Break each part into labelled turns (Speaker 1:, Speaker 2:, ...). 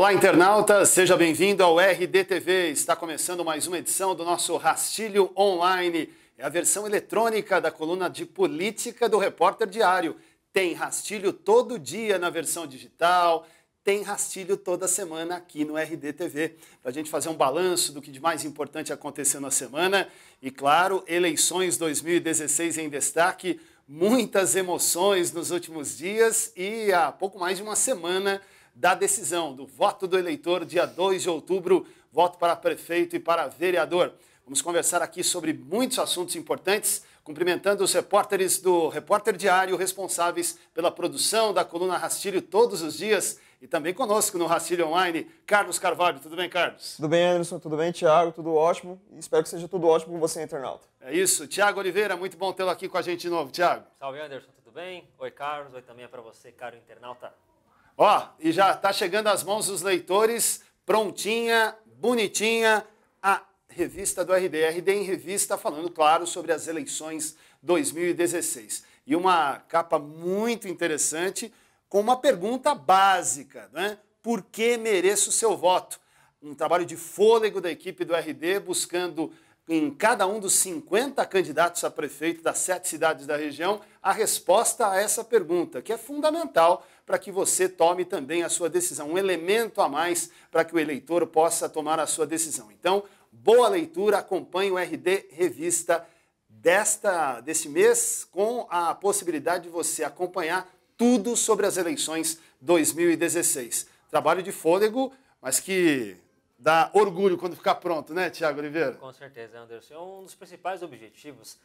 Speaker 1: Olá, internauta, seja bem-vindo ao RDTV. Está começando mais uma edição do nosso Rastilho Online. É a versão eletrônica da coluna de política do Repórter Diário. Tem rastilho todo dia na versão digital, tem rastilho toda semana aqui no RDTV. Para a gente fazer um balanço do que de mais importante aconteceu na semana. E, claro, eleições 2016 em destaque. Muitas emoções nos últimos dias e há pouco mais de uma semana da decisão do voto do eleitor, dia 2 de outubro, voto para prefeito e para vereador. Vamos conversar aqui sobre muitos assuntos importantes, cumprimentando os repórteres do Repórter Diário, responsáveis pela produção da coluna Rastilho todos os dias, e também conosco no Rastilho Online, Carlos Carvalho. Tudo bem, Carlos?
Speaker 2: Tudo bem, Anderson? Tudo bem, Thiago? Tudo ótimo. E espero que seja tudo ótimo com você, internauta.
Speaker 1: É isso. Tiago Oliveira, muito bom tê-lo aqui com a gente de novo. Tiago.
Speaker 3: Salve, Anderson. Tudo bem? Oi, Carlos. Oi também é para você, caro internauta.
Speaker 1: Ó, e já está chegando às mãos dos leitores, prontinha, bonitinha, a revista do RD. RD em Revista, falando, claro, sobre as eleições 2016. E uma capa muito interessante, com uma pergunta básica, né? Por que mereço o seu voto? Um trabalho de fôlego da equipe do RD, buscando em cada um dos 50 candidatos a prefeito das 7 cidades da região, a resposta a essa pergunta, que é fundamental para que você tome também a sua decisão. Um elemento a mais para que o eleitor possa tomar a sua decisão. Então, boa leitura, acompanhe o RD Revista desse mês, com a possibilidade de você acompanhar tudo sobre as eleições 2016. Trabalho de fôlego, mas que dá orgulho quando ficar pronto, né, Tiago Oliveira?
Speaker 3: Com certeza, Anderson. Um dos principais objetivos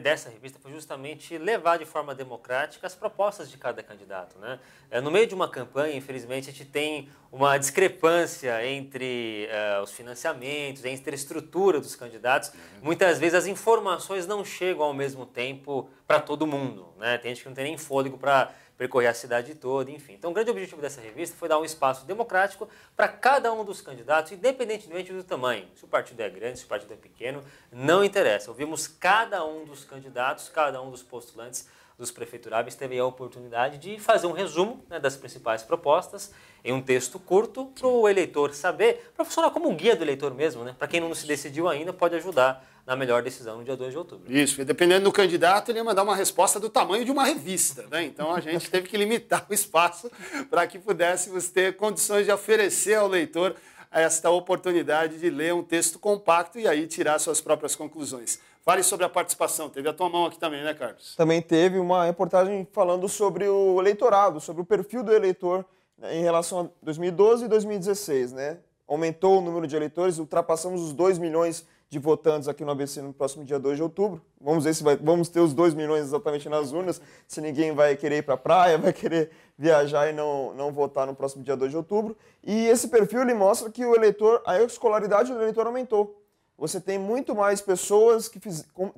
Speaker 3: dessa revista foi justamente levar de forma democrática as propostas de cada candidato, né? No meio de uma campanha, infelizmente, a gente tem uma discrepância entre os financiamentos, entre a estrutura dos candidatos. Muitas vezes as informações não chegam ao mesmo tempo para todo mundo, né? Tem gente que não tem nem fôlego para percorrer a cidade toda, enfim. Então, o grande objetivo dessa revista foi dar um espaço democrático para cada um dos candidatos, independentemente do tamanho. Se o partido é grande, se o partido é pequeno, não interessa. Ouvimos cada um dos candidatos, cada um dos postulantes dos prefeituráveis teve a oportunidade de fazer um resumo, né, das principais propostas em um texto curto para o eleitor saber, para funcionar como um guia do eleitor mesmo, né? Para quem não se decidiu ainda, pode ajudar na melhor decisão no dia 2 de outubro.
Speaker 1: Isso, porque dependendo do candidato, ele ia mandar uma resposta do tamanho de uma revista, né? Então a gente teve que limitar o espaço para que pudéssemos ter condições de oferecer ao leitor esta oportunidade de ler um texto compacto e aí tirar suas próprias conclusões. Fale sobre a participação. Teve a tua mão aqui também, né, Carlos?
Speaker 2: Também teve uma reportagem falando sobre o eleitorado, sobre o perfil do eleitor, né, em relação a 2012 e 2016, né? Aumentou o número de eleitores, ultrapassamos os 2 milhões de votantes aqui no ABC no próximo dia 2 de outubro. Vamos ver se vamos ter os 2 milhões exatamente nas urnas, se ninguém vai querer ir para a praia, vai querer viajar e não votar no próximo dia 2 de outubro. E esse perfil ele mostra que o eleitor, a escolaridade do eleitor aumentou. Você tem muito mais pessoas que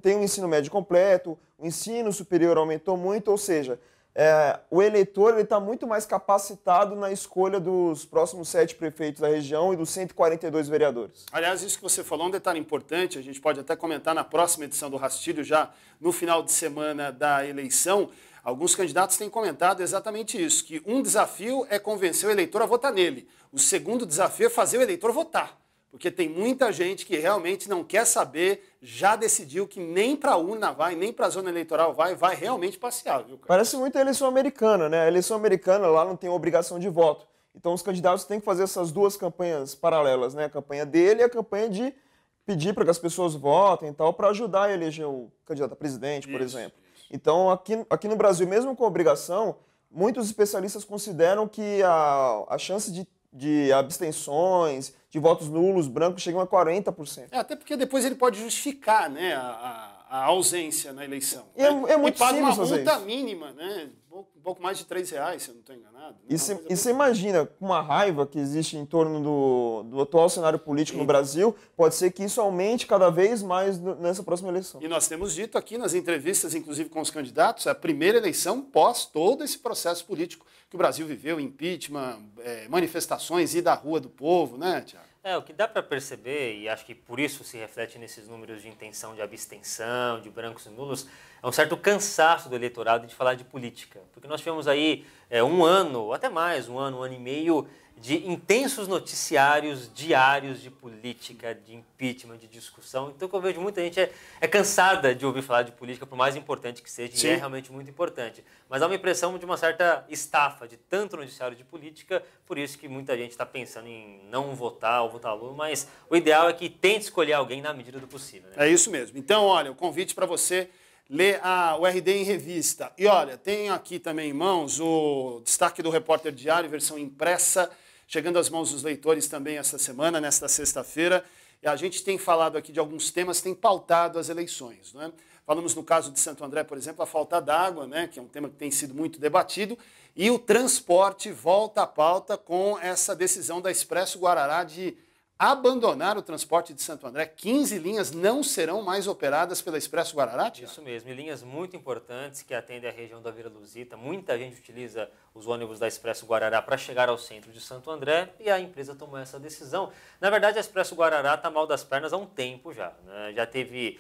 Speaker 2: têm um ensino médio completo, o ensino superior aumentou muito, ou seja, o eleitor está muito mais capacitado na escolha dos próximos 7 prefeitos da região e dos 142 vereadores.
Speaker 1: Aliás, isso que você falou é um detalhe importante, a gente pode até comentar na próxima edição do Rastilho, já no final de semana da eleição. Alguns candidatos têm comentado exatamente isso, que um desafio é convencer o eleitor a votar nele. O segundo desafio é fazer o eleitor votar. Porque tem muita gente que realmente não quer saber, já decidiu que nem para a urna vai, nem para a zona eleitoral vai realmente passear, viu, cara?
Speaker 2: Parece muito a eleição americana, né? A eleição americana lá não tem obrigação de voto. Então os candidatos têm que fazer essas duas campanhas paralelas, né? A campanha dele e a campanha de pedir para que as pessoas votem e tal, para ajudar a eleger o candidato a presidente, por exemplo. Então aqui no Brasil, mesmo com obrigação, muitos especialistas consideram que a chance de abstenções, de votos nulos, brancos, chegam a 40%.
Speaker 1: Até porque depois ele pode justificar, né, a ausência na eleição.
Speaker 2: E é muito
Speaker 1: paga uma
Speaker 2: simples
Speaker 1: multa mínima, né, um pouco mais de R$3, se eu não estou enganado.
Speaker 2: E você imagina, com uma raiva que existe em torno do atual cenário político no Brasil, pode ser que isso aumente cada vez mais nessa próxima eleição.
Speaker 1: E nós temos dito aqui nas entrevistas, inclusive com os candidatos, a primeira eleição pós todo esse processo político que o Brasil viveu, impeachment, manifestações, ida à rua do povo, né, Tiago?
Speaker 3: O que dá para perceber, e acho que por isso se reflete nesses números de intenção de abstenção, de brancos e nulos, é um certo cansaço do eleitorado de falar de política. Porque nós tivemos aí um ano, ou até mais, um ano e meio, de intensos noticiários diários de política, de impeachment, de discussão. Então, o que eu vejo muita gente é cansada de ouvir falar de política, por mais importante que seja,
Speaker 1: Sim.
Speaker 3: e é realmente muito importante. Mas há uma impressão de uma certa estafa de tanto noticiário de política, por isso que muita gente está pensando em não votar ou votar Lula, mas o ideal é que tente escolher alguém na medida do possível. Né?
Speaker 1: É isso mesmo. Então, olha, o convite para você ler o RD em revista. E olha, tem aqui também em mãos o destaque do Repórter Diário, versão impressa, chegando às mãos dos leitores também esta semana, nesta sexta-feira. E a gente tem falado aqui de alguns temas que têm pautado as eleições. Né? Falamos no caso de Santo André, por exemplo, a falta d'água, né, que é um tema que tem sido muito debatido, e o transporte volta à pauta com essa decisão da Expresso Guarará de abandonar o transporte de Santo André. 15 linhas não serão mais operadas pela Expresso Guarará, Tiago?
Speaker 3: Isso mesmo, e linhas muito importantes que atendem a região da Vila Luzita. Muita gente utiliza os ônibus da Expresso Guarará para chegar ao centro de Santo André e a empresa tomou essa decisão. Na verdade, a Expresso Guarará está mal das pernas há um tempo já. Né? Já teve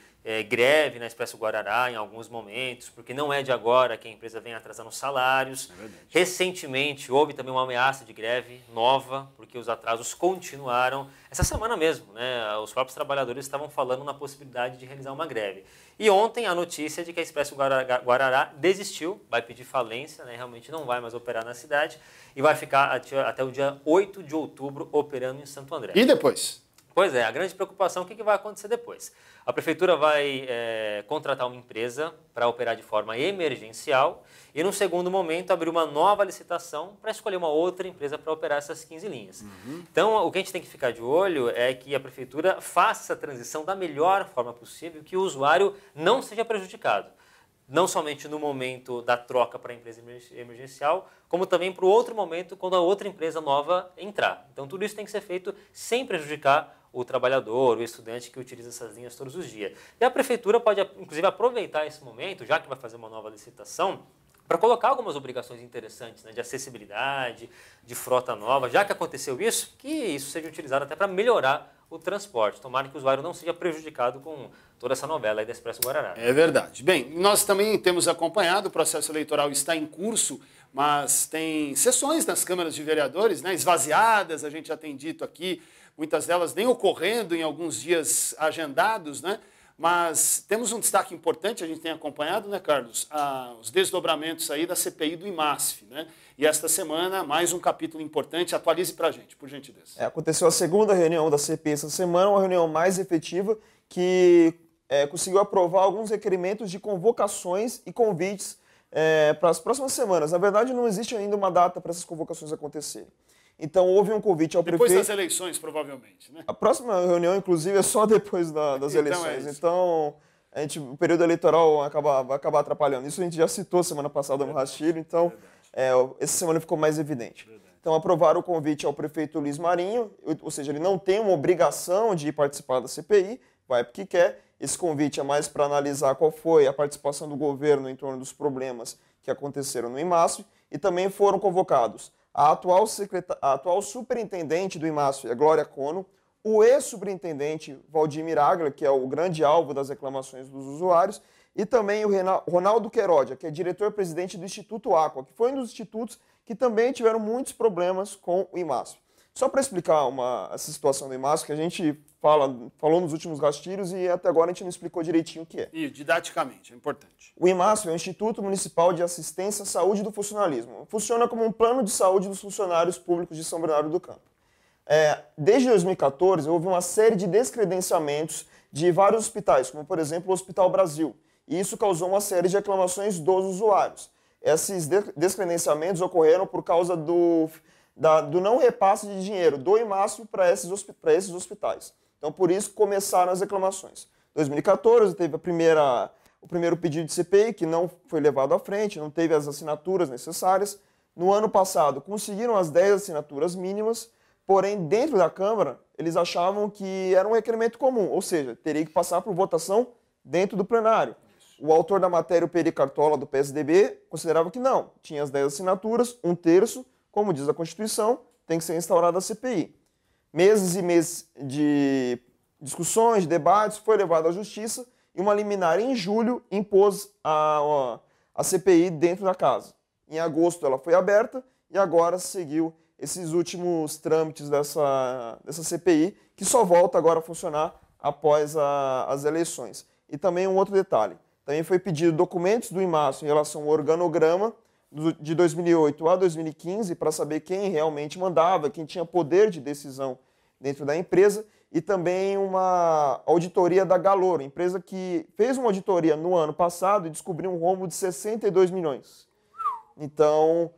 Speaker 3: greve na Expresso Guarará em alguns momentos, porque não é de agora que a empresa vem atrasando salários. Recentemente, houve também uma ameaça de greve nova, porque os atrasos continuaram. Essa semana mesmo, né, os próprios trabalhadores estavam falando na possibilidade de realizar uma greve. E ontem a notícia de que a Expresso Guarará desistiu, vai pedir falência, né, realmente não vai mais operar na cidade e vai ficar até o dia 8 de outubro operando em Santo André.
Speaker 1: E depois?
Speaker 3: Pois é, a grande preocupação, o que vai acontecer depois? A prefeitura vai contratar uma empresa para operar de forma emergencial e, no segundo momento, abrir uma nova licitação para escolher uma outra empresa para operar essas 15 linhas. Então, o que a gente tem que ficar de olho é que a prefeitura faça essa transição da melhor forma possível, que o usuário não seja prejudicado. Não somente no momento da troca para a empresa emergencial, como também para o outro momento, quando a outra empresa nova entrar. Então, tudo isso tem que ser feito sem prejudicar o trabalhador, o estudante que utiliza essas linhas todos os dias. E a prefeitura pode, inclusive, aproveitar esse momento, já que vai fazer uma nova licitação, para colocar algumas obrigações interessantes, né, de acessibilidade, de frota nova, já que aconteceu isso, que isso seja utilizado até para melhorar o transporte. Tomara que o usuário não seja prejudicado com toda essa novela aí da Expresso Guarará.
Speaker 1: É verdade. Bem, nós também temos acompanhado, o processo eleitoral está em curso, mas tem sessões nas câmaras de vereadores, né, esvaziadas, a gente já tem dito aqui, muitas delas nem ocorrendo em alguns dias agendados, né? Mas temos um destaque importante, a gente tem acompanhado, né, Carlos, os desdobramentos aí da CPI do IMASF, né? E esta semana, mais um capítulo importante. Atualize para a gente, por gentileza.
Speaker 2: Aconteceu a segunda reunião da CPI essa semana, uma reunião mais efetiva que conseguiu aprovar alguns requerimentos de convocações e convites para as próximas semanas. Na verdade, não existe ainda uma data para essas convocações acontecerem. Então, houve um convite ao prefeito...
Speaker 1: Depois das eleições, provavelmente, né?
Speaker 2: A próxima reunião, inclusive, é só depois das eleições. Então, o período eleitoral vai acabar atrapalhando. Isso a gente já citou semana passada no Rastilho, então, essa semana ficou mais evidente. Então, aprovaram o convite ao prefeito Luiz Marinho, ou seja, ele não tem uma obrigação de participar da CPI, vai porque quer. Esse convite é mais para analisar qual foi a participação do governo em torno dos problemas que aconteceram no IMASF, e também foram convocados a atual superintendente do IMASF, a Glória Cono, o ex-superintendente Valdir Agla, que é o grande alvo das reclamações dos usuários, e também o Ronaldo Queiroga, que é diretor-presidente do Instituto Aqua, que foi um dos institutos que também tiveram muitos problemas com o IMASF. Só para explicar essa situação do IMASF, que a gente falou nos últimos rastilhos e até agora a gente não explicou direitinho o que é.
Speaker 1: E didaticamente, é importante.
Speaker 2: O IMASF é o Instituto Municipal de Assistência à Saúde do Funcionalismo. Funciona como um plano de saúde dos funcionários públicos de São Bernardo do Campo. Desde 2014, houve uma série de descredenciamentos de vários hospitais, como, por exemplo, o Hospital Brasil. E isso causou uma série de reclamações dos usuários. Esses descredenciamentos ocorreram por causa do não repasse de dinheiro do IMASF para esses hospitais. Então, por isso, começaram as reclamações. Em 2014, teve o primeiro pedido de CPI, que não foi levado à frente, não teve as assinaturas necessárias. No ano passado, conseguiram as 10 assinaturas mínimas, porém, dentro da Câmara, eles achavam que era um requerimento comum, ou seja, teria que passar por votação dentro do plenário. O autor da matéria, o Peri Cartola, do PSDB, considerava que não. Tinha as 10 assinaturas, 1/3, como diz a Constituição, tem que ser instaurada a CPI. Meses e meses de discussões, de debates, foi levado à Justiça e uma liminar em julho impôs a CPI dentro da casa. Em agosto ela foi aberta e agora seguiu esses últimos trâmites dessa CPI, que só volta agora a funcionar após as eleições. E também um outro detalhe, também foi pedido documentos do IMASO em relação ao organograma de 2008 a 2015 para saber quem realmente mandava, quem tinha poder de decisão dentro da empresa, e também uma auditoria da Galoro, empresa que fez uma auditoria no ano passado e descobriu um rombo de 62 milhões. Então,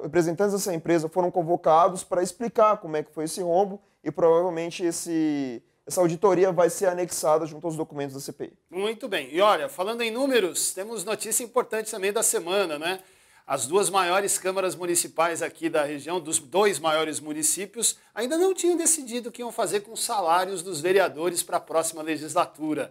Speaker 2: representantes dessa empresa foram convocados para explicar como é que foi esse rombo e provavelmente essa auditoria vai ser anexada junto aos documentos da CPI.
Speaker 1: Muito bem. E olha, falando em números, temos notícia importante também da semana, né? As duas maiores câmaras municipais aqui da região, dos 2 maiores municípios, ainda não tinham decidido o que iam fazer com os salários dos vereadores para a próxima legislatura.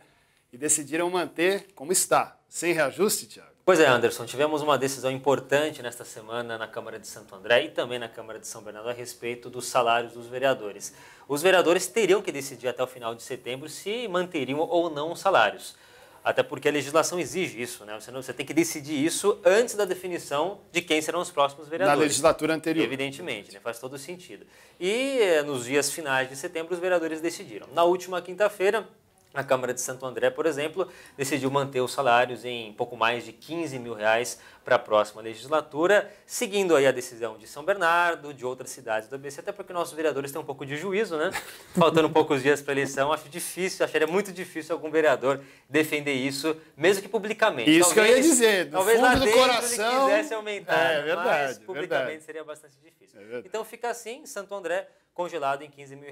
Speaker 1: E decidiram manter como está, sem reajuste, Thiago.
Speaker 3: Pois é, Anderson, tivemos uma decisão importante nesta semana na Câmara de Santo André e também na Câmara de São Bernardo a respeito dos salários dos vereadores. Os vereadores teriam que decidir até o final de setembro se manteriam ou não os salários. Até porque a legislação exige isso, né? Você tem que decidir isso antes da definição de quem serão os próximos vereadores.
Speaker 1: Na legislatura anterior.
Speaker 3: Evidentemente, né? Faz todo sentido. E nos dias finais de setembro os vereadores decidiram. Na última quinta-feira, a Câmara de Santo André, por exemplo, decidiu manter os salários em pouco mais de R$15 mil para a próxima legislatura, seguindo aí a decisão de São Bernardo, de outras cidades do ABC, até porque nossos vereadores têm um pouco de juízo, né? Faltando poucos dias para a eleição, acharia muito difícil algum vereador defender isso, mesmo que publicamente.
Speaker 1: Isso que eu ia dizer, no fundo do coração,
Speaker 3: ele quisesse aumentar,
Speaker 1: é verdade,
Speaker 3: mas publicamente seria bastante difícil. Então fica assim, Santo André congelado em R$15 mil.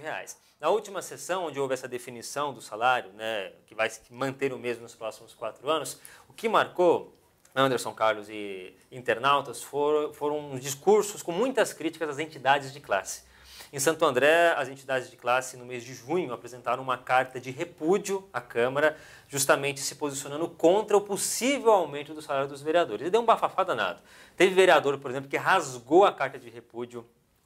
Speaker 3: Na última sessão, onde houve essa definição do salário, né, que vai se manter o mesmo nos próximos 4 anos, o que marcou, Anderson, Carlos e internautas, foram discursos com muitas críticas às entidades de classe. Em Santo André, as entidades de classe, no mês de junho, apresentaram uma carta de repúdio à Câmara, justamente se posicionando contra o possível aumento do salário dos vereadores. E deu um bafafá danado. Teve vereador, por exemplo, que rasgou a carta de repúdio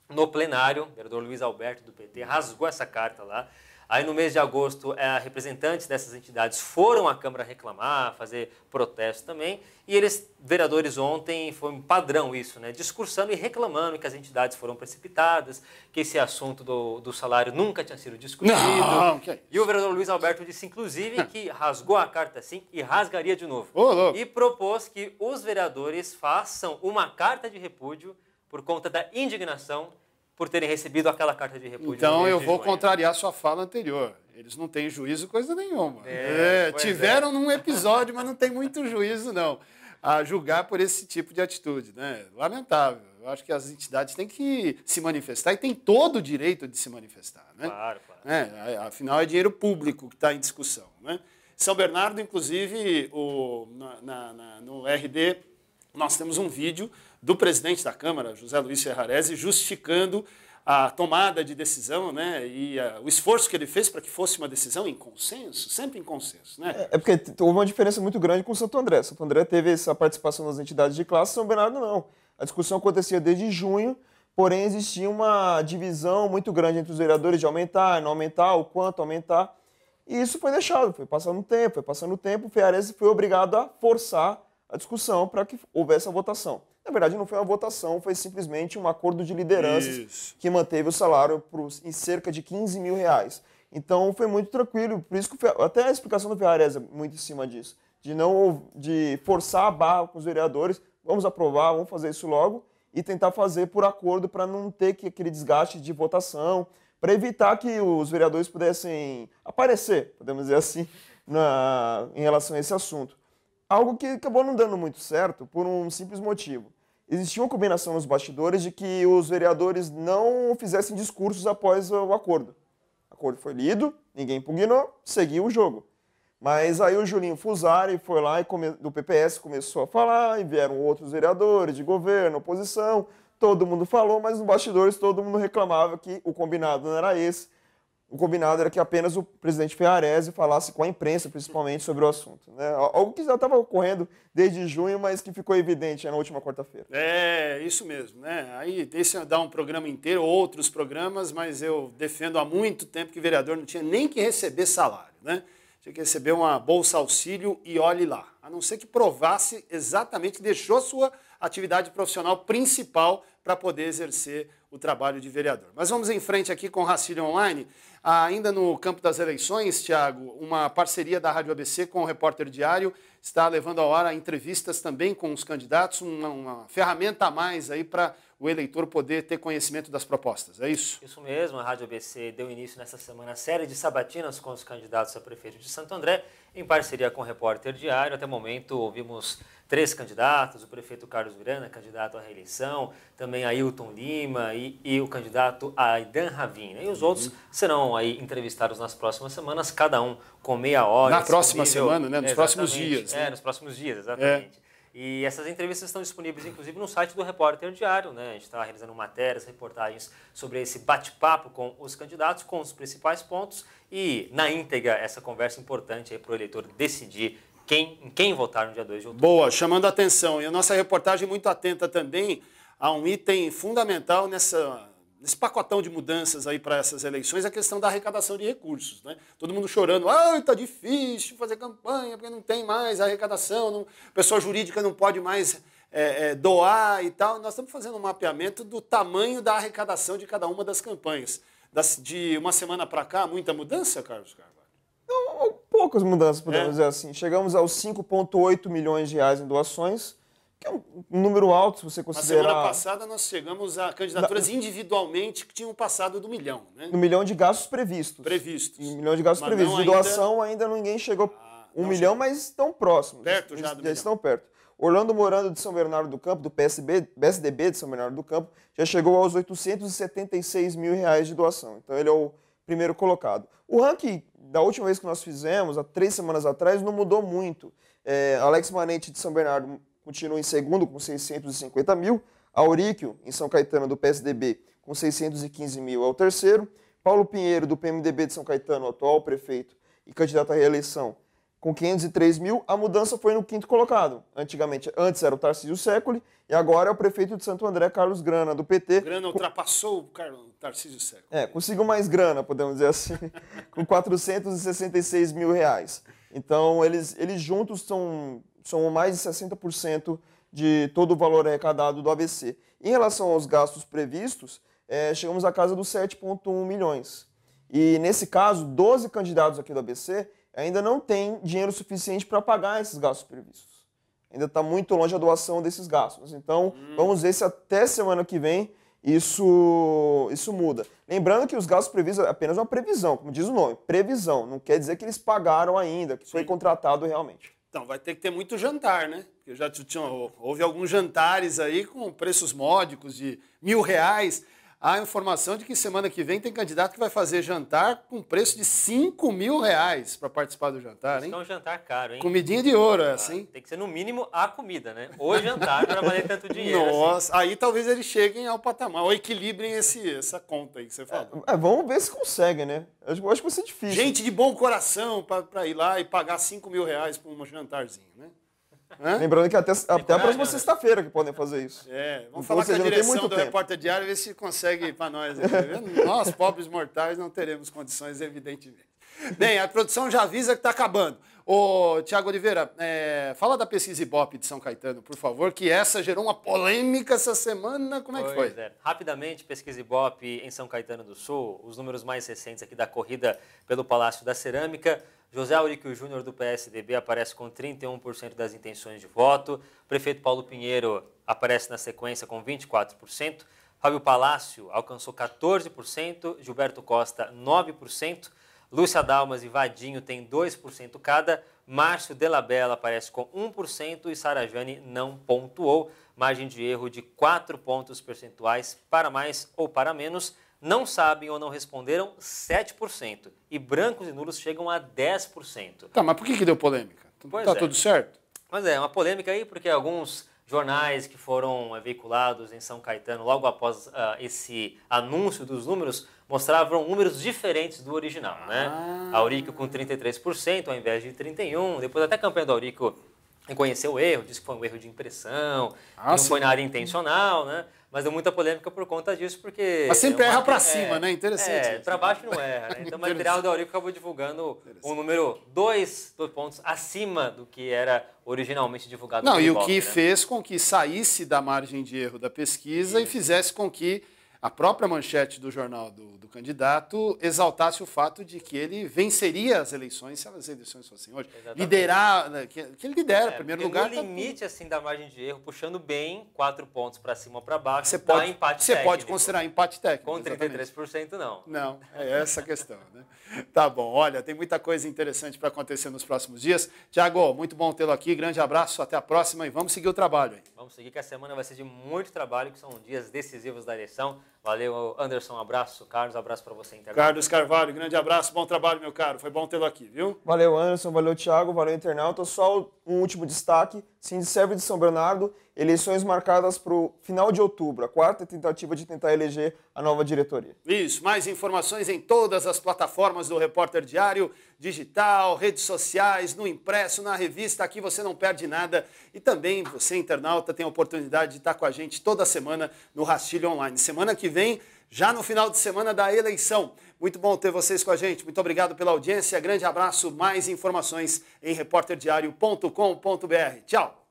Speaker 3: no plenário, o vereador Luiz Alberto do PT rasgou essa carta lá. Aí no mês de agosto, representantes dessas entidades foram à Câmara reclamar, fazer protesto também, e eles, vereadores ontem, foi um padrão isso, né? Discursando e reclamando que as entidades foram precipitadas, que esse assunto do salário nunca tinha sido discutido.
Speaker 1: Não, que é isso?
Speaker 3: E o vereador Luiz Alberto disse, inclusive, que rasgou a carta sim e rasgaria de novo.
Speaker 1: Louco.
Speaker 3: E propôs que os vereadores façam uma carta de repúdio por conta da indignação por terem recebido aquela carta de repúdio.
Speaker 1: Então eu vou contrariar sua fala anterior. Eles não têm juízo coisa nenhuma. Tiveram num episódio, mas não tem muito juízo, não, a julgar por esse tipo de atitude, né? Lamentável. Eu acho que as entidades têm que se manifestar e têm todo o direito de se manifestar, né?
Speaker 3: Claro.
Speaker 1: Afinal, é dinheiro público que está em discussão, né? São Bernardo, inclusive, no RD, nós temos um vídeo do presidente da Câmara, José Luiz Ferrarese, justificando a tomada de decisão, né, e o esforço que ele fez para que fosse uma decisão em consenso, sempre em consenso, né?
Speaker 2: Porque houve uma diferença muito grande com o Santo André. Santo André teve essa participação das entidades de classe, São Bernardo não. A discussão acontecia desde junho, porém existia uma divisão muito grande entre os vereadores de aumentar, não aumentar, o quanto aumentar, e isso foi deixado, foi passando o tempo, o Ferrarese foi obrigado a forçar a discussão para que houvesse a votação. Na verdade, não foi uma votação, foi simplesmente um acordo de lideranças que manteve o salário em cerca de R$15 mil. Então, foi muito tranquilo. Por isso que até a explicação do Ferrarese é muito em cima disso. De forçar a barra com os vereadores. Vamos aprovar, vamos fazer isso logo. E tentar fazer por acordo para não ter aquele desgaste de votação. Para evitar que os vereadores pudessem aparecer, podemos dizer assim, em relação a esse assunto. Algo que acabou não dando muito certo por um simples motivo. Existia uma combinação nos bastidores de que os vereadores não fizessem discursos após o acordo. O acordo foi lido, ninguém impugnou, seguiu o jogo. Mas aí o Julinho Fusari foi lá e do PPS começou a falar, e vieram outros vereadores de governo, oposição, todo mundo falou, mas nos bastidores todo mundo reclamava que o combinado não era esse. O combinado era que apenas o presidente Ferrarese falasse com a imprensa, principalmente, sobre o assunto, né? Algo que já estava ocorrendo desde junho, mas que ficou evidente na última quarta-feira.
Speaker 1: É, isso mesmo, né? Aí deixa eu dar um programa inteiro, outros programas, mas eu defendo há muito tempo que o vereador não tinha nem que receber salário, né? Tinha que receber uma bolsa auxílio e olhe lá. A não ser que provasse exatamente que deixou a sua atividade profissional principal para poder exercer o trabalho de vereador. Mas vamos em frente aqui com o Racílio Online. Ainda no campo das eleições, Tiago, uma parceria da Rádio ABC com o Repórter Diário está levando ao ar entrevistas também com os candidatos, uma ferramenta a mais aí para o eleitor poder ter conhecimento das propostas, é isso?
Speaker 3: Isso mesmo, a Rádio ABC deu início nessa semana a série de sabatinas com os candidatos a prefeito de Santo André, em parceria com o Repórter Diário. Até o momento ouvimos 3 candidatos, o prefeito Carlos Miranda, candidato à reeleição, também Ailton Lima e o candidato Aidan Ravin. E os outros serão aí entrevistados nas próximas semanas, cada um com meia hora.
Speaker 1: Na próxima semana, né? Nos próximos dias.
Speaker 3: Né? Nos próximos dias, exatamente. E essas entrevistas estão disponíveis, inclusive, no site do Repórter Diário, né? A gente está realizando matérias, reportagens sobre esse bate-papo com os candidatos, com os principais pontos e, na íntegra, essa conversa importante para o eleitor decidir em quem votar no dia 2 de outubro.
Speaker 1: Boa, chamando a atenção. E a nossa reportagem muito atenta também a um item fundamental nesse pacotão de mudanças aí para essas eleições, a questão da arrecadação de recursos, né? Todo mundo chorando, tá difícil fazer campanha, porque não tem mais arrecadação, pessoa jurídica não pode mais doar e tal. Nós estamos fazendo um mapeamento do tamanho da arrecadação de cada uma das campanhas. De uma semana para cá, muita mudança, Carlos Carvalho?
Speaker 2: Não, poucas mudanças, podemos dizer assim. Chegamos aos 5,8 milhões de reais em doações, que é um número alto, se você considerar...
Speaker 1: Na semana passada nós chegamos a candidaturas individualmente que tinham passado do milhão, né?
Speaker 2: No milhão de gastos previstos.
Speaker 1: Um
Speaker 2: milhão de gastos previstos. De doação ainda ninguém chegou milhão, mas estão próximos.
Speaker 1: Perto já do milhão.
Speaker 2: Estão perto. Orlando Morando de São Bernardo do Campo, do PSDB de São Bernardo do Campo, já chegou aos 876 mil reais de doação. Então ele é o primeiro colocado. O ranking da última vez que nós fizemos, há 3 semanas atrás, não mudou muito. Alex Manente de São Bernardo continua em segundo com 650 mil. Auríquio, em São Caetano, do PSDB, com 615 mil, é o terceiro. Paulo Pinheiro, do PMDB de São Caetano, atual prefeito e candidato à reeleição, com 503 mil. A mudança foi no 5º colocado. Antes era o Tarcísio Secoli e agora é o prefeito de Santo André, Carlos Grana, do PT.
Speaker 1: Grana ultrapassou o Tarcísio Secoli.
Speaker 2: Conseguiu mais grana, podemos dizer assim, com 466 mil reais. Então, eles juntos são mais de 60% de todo o valor arrecadado do ABC. Em relação aos gastos previstos, chegamos à casa dos 7,1 milhões. E, nesse caso, 12 candidatos aqui do ABC ainda não têm dinheiro suficiente para pagar esses gastos previstos. Ainda está muito longe a doação desses gastos. Então, vamos ver se até semana que vem isso muda. Lembrando que os gastos previstos é apenas uma previsão, como diz o nome, previsão. Não quer dizer que eles pagaram ainda, que foi contratado realmente.
Speaker 1: Então, vai ter que ter muito jantar, né? Porque houve alguns jantares aí com preços módicos de R$1.000. Há a informação de que semana que vem tem candidato que vai fazer jantar com preço de R$5.000 para participar do jantar, hein?
Speaker 3: Isso é um jantar caro, hein?
Speaker 1: Comidinha de ouro, assim.
Speaker 3: Tem que ser no mínimo a comida, né? O jantar para valer tanto dinheiro.
Speaker 1: Nossa, assim. Aí talvez eles cheguem ao patamar, ou equilibrem essa conta aí que você falou.
Speaker 2: Vamos ver se conseguem, né? Eu acho que vai ser difícil.
Speaker 1: Gente de bom coração para ir lá e pagar R$5.000 por um jantarzinho, né?
Speaker 2: Lembrando que até a próxima sexta-feira que podem fazer isso.
Speaker 1: Vamos falar com a direção do Repórter Diário, ver se consegue para nós. Nós, pobres mortais, não teremos condições, evidentemente. Bem, a produção já avisa que está acabando. Ô, Tiago Oliveira, fala da pesquisa Ibope de São Caetano, por favor, que essa gerou uma polêmica essa semana. Como é que foi?
Speaker 3: Rapidamente, pesquisa Ibope em São Caetano do Sul, os números mais recentes aqui da corrida pelo Palácio da Cerâmica. José Auríquio Júnior, do PSDB, aparece com 31% das intenções de voto. O prefeito Paulo Pinheiro aparece na sequência com 24%. Fábio Palácio alcançou 14%. Gilberto Costa, 9%. Lúcia Dalmas e Vadinho têm 2% cada. Márcio Delabella aparece com 1% e Sarajane não pontuou. Margem de erro de 4 pontos percentuais para mais ou para menos. Não sabem ou não responderam 7%. E brancos e nulos chegam a 10%.
Speaker 1: Tá, mas por que deu polêmica? Tudo certo?
Speaker 3: Mas uma polêmica aí porque alguns jornais que foram veiculados em São Caetano logo após esse anúncio dos números mostravam números diferentes do original, né? Auríquio com 33% ao invés de 31%. Depois até a campanha do Auríquio reconheceu o erro, disse que foi um erro de impressão, que não foi nada intencional, né? Mas deu muita polêmica por conta disso, porque...
Speaker 1: Mas sempre erra para cima, né? Interessante.
Speaker 3: Para baixo não erra, né? Então o material do Eurico acabou divulgando um número 2 pontos acima do que era originalmente divulgado.
Speaker 1: Não, e o que fez com que saísse da margem de erro da pesquisa e fizesse com que a própria manchete do jornal do candidato exaltasse o fato de que ele venceria as eleições se as eleições fossem hoje.
Speaker 3: Exatamente.
Speaker 1: Liderar, que ele lidera, em primeiro lugar.
Speaker 3: No limite assim, da margem de erro, puxando bem 4 pontos para cima ou para baixo,
Speaker 1: você
Speaker 3: dá empate técnico.
Speaker 1: Você pode considerar empate técnico.
Speaker 3: Com 33% não.
Speaker 1: Não, é essa a questão, né? Tá bom, olha, tem muita coisa interessante para acontecer nos próximos dias. Tiago, muito bom tê-lo aqui, grande abraço, até a próxima e vamos seguir o trabalho aí.
Speaker 3: Vamos seguir que a semana vai ser de muito trabalho, que são dias decisivos da eleição. Valeu, Anderson, um abraço. Carlos, um abraço para você, internauta.
Speaker 1: Carlos Carvalho, grande abraço, bom trabalho, meu caro. Foi bom tê-lo aqui, viu?
Speaker 2: Valeu, Anderson, valeu, Thiago, valeu, internauta. Só um último destaque, Sindiserve de São Bernardo, eleições marcadas para o final de outubro, a 4ª tentativa de tentar eleger a nova diretoria.
Speaker 1: Isso, mais informações em todas as plataformas do Repórter Diário, digital, redes sociais, no impresso, na revista, aqui você não perde nada. E também você, internauta, tem a oportunidade de estar com a gente toda semana no Rastilho Online. Semana que vem, já no final de semana da eleição. Muito bom ter vocês com a gente. Muito obrigado pela audiência. Grande abraço. Mais informações em repórterdiario.com.br. Tchau.